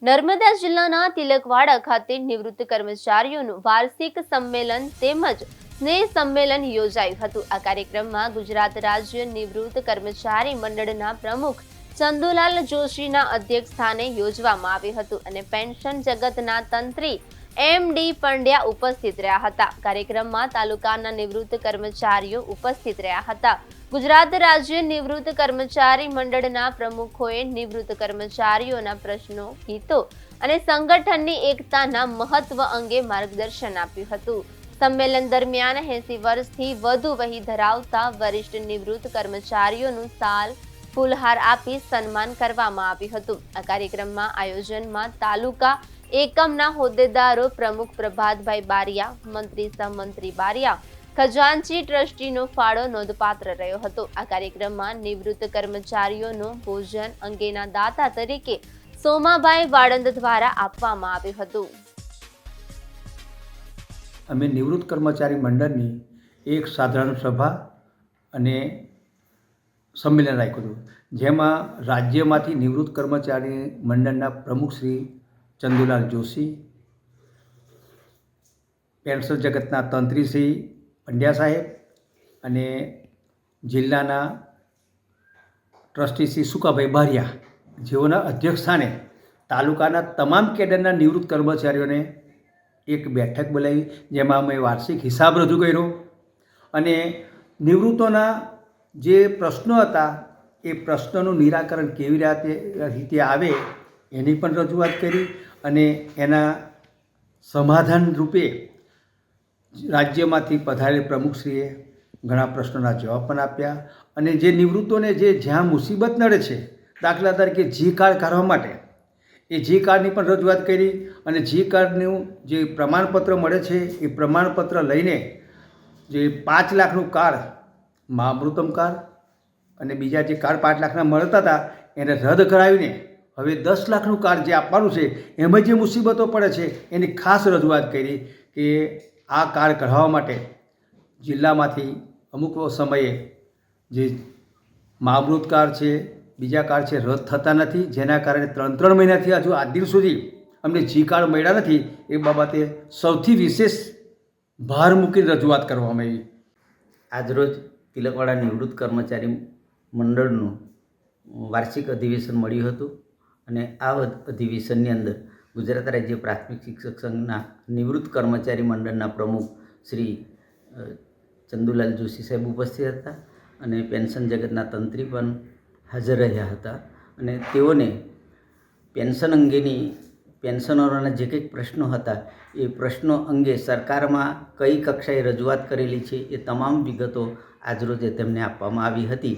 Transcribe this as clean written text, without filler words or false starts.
નર્મદા જિલ્લાના તિલકવાડા ખાતે નિવૃત્ત કર્મચારીઓનું વાર્ષિક સંમેલન તેમજ સ્નેહ સંમેલન યોજાયું હતું। આ કાર્યક્રમમાં ગુજરાત રાજ્ય નિવૃત્ત કર્મચારી મંડળના પ્રમુખ ચંદુલાલ જોશીના અધ્યક્ષસ્થાને યોજવામાં આવ્યું હતું અને પેન્શન જગતના તંત્રી એમ.ડી. પંડ્યા ઉપસ્થિત રહ્યા હતા। કાર્યક્રમમાં તાલુકાના નિવૃત્ત કર્મચારીઓ ઉપસ્થિત રહ્યા હતા। ગુજરાત રાજ્ય નિવૃત્ત કર્મચારી મંડળના પ્રમુખોએ નિવૃત્ત કર્મચારીઓના પ્રશ્નો, હિતો અને સંગઠનની એકતાના મહત્વ અંગે માર્ગદર્શન આપ્યું હતું। સંમેલન દરમિયાન 80 વર્ષથી વધુ વય ધરાવતા વરિષ્ઠ નિવૃત્ત કર્મચારીઓનું શાલ, ફૂલહાર આપી સન્માન કરવામાં આવ્યું હતું। આ કાર્યક્રમમાં આયોજનમાં તાલુકા એકમના હોદ્દેદારો પ્રમુખ પ્રભાતભાઈ બારિયા, મંત્રી સહમંત્રી બારિયા, ખજાનચી ટ્રસ્ટીનો ફાળો નોંધપાત્ર રહ્યો હતો। આ કાર્યક્રમમાં નિવૃત્ત કર્મચારીઓનો ભોજન અંગેના દાતા તરીકે સોમાભાઈ વાળંદ દ્વારા આપવામાં આવ્યું હતું। અમે નિવૃત્ત કર્મચારી મંડળની એક સાધારણ સભા અને સંમેલન રાખ્યું હતું, જેમાં રાજ્યમાંથી નિવૃત્ત કર્મચારી મંડળના પ્રમુખ શ્રી ચંદુલાલ જોશી, પેન્શન જગતના તંત્રી શ્રી પંડ્યા સાહેબ અને જિલ્લાના ટ્રસ્ટી શ્રી સુકાભાઈ બારિયા જેઓના અધ્યક્ષસ્થાને તાલુકાના તમામ કેડરના નિવૃત્ત કર્મચારીઓને એક બેઠક બોલાવી, જેમાં અમે વાર્ષિક હિસાબ રજૂ કર્યો અને નિવૃત્તોના જે પ્રશ્નો હતા એ પ્રશ્નોનું નિરાકરણ કેવી રીતે આવે એની પણ રજૂઆત કરી અને એના સમાધાન રૂપે રાજ્યમાંથી પધારેલ પ્રમુખશ્રીએ ઘણા પ્રશ્નોના જવાબ પણ આપ્યા અને જે નિવૃત્તોને જ્યાં મુસીબત નડે છે, દાખલા તરીકે જી કાર્ડ કાઢવા માટે એ જી કાર્ડની પણ રજૂઆત કરી અને જી કાર્ડનું જે પ્રમાણપત્ર મળે છે એ પ્રમાણપત્ર લઈને જે 5 લાખનું કાર્ડ, મહામૃતમ કાર્ડ અને બીજા જે કાર્ડ 5 લાખના મળતા હતા એને રદ કરાવીને હવે 10 લાખનું કાર્ડ જે આપવાનું છે એમાં જે મુસીબતો પડે છે એની ખાસ રજૂઆત કરી કે આ કાર્ડ કઢાવવા માટે જિલ્લામાંથી અમુક સમયે જે મહામૃત કાર્ડ છે, બીજા કાર્ડ છે, રદ થતા નથી, જેના કારણે 3 મહિનાથી હજુ આજ દિન સુધી અમને જી કાર્ડ મળ્યા નથી। એ બાબતે સૌથી વિશેષ ભાર મૂકીને રજૂઆત કરવામાં આવી। આજરોજ તિલકવાડા નિવૃત્ત કર્મચારી મંડળનું વાર્ષિક અધિવેશન મળ્યું હતું અને આ અધિવેશનની અંદર ગુજરાત રાજ્ય પ્રાથમિક શિક્ષક સંઘના નિવૃત્ત કર્મચારી મંડળના પ્રમુખ શ્રી ચંદુલાલ જોશી સાહેબ ઉપસ્થિત હતા અને પેન્શન જગતના તંત્રી પણ હાજર રહ્યા હતા અને તેઓને પેન્શન અંગેની પેન્શનરોના જે કંઈક પ્રશ્નો હતા એ પ્રશ્નો અંગે સરકારમાં કઈ કક્ષાએ રજૂઆત કરેલી છે એ તમામ વિગતો આજરોજ તેમને આપવામાં આવી હતી।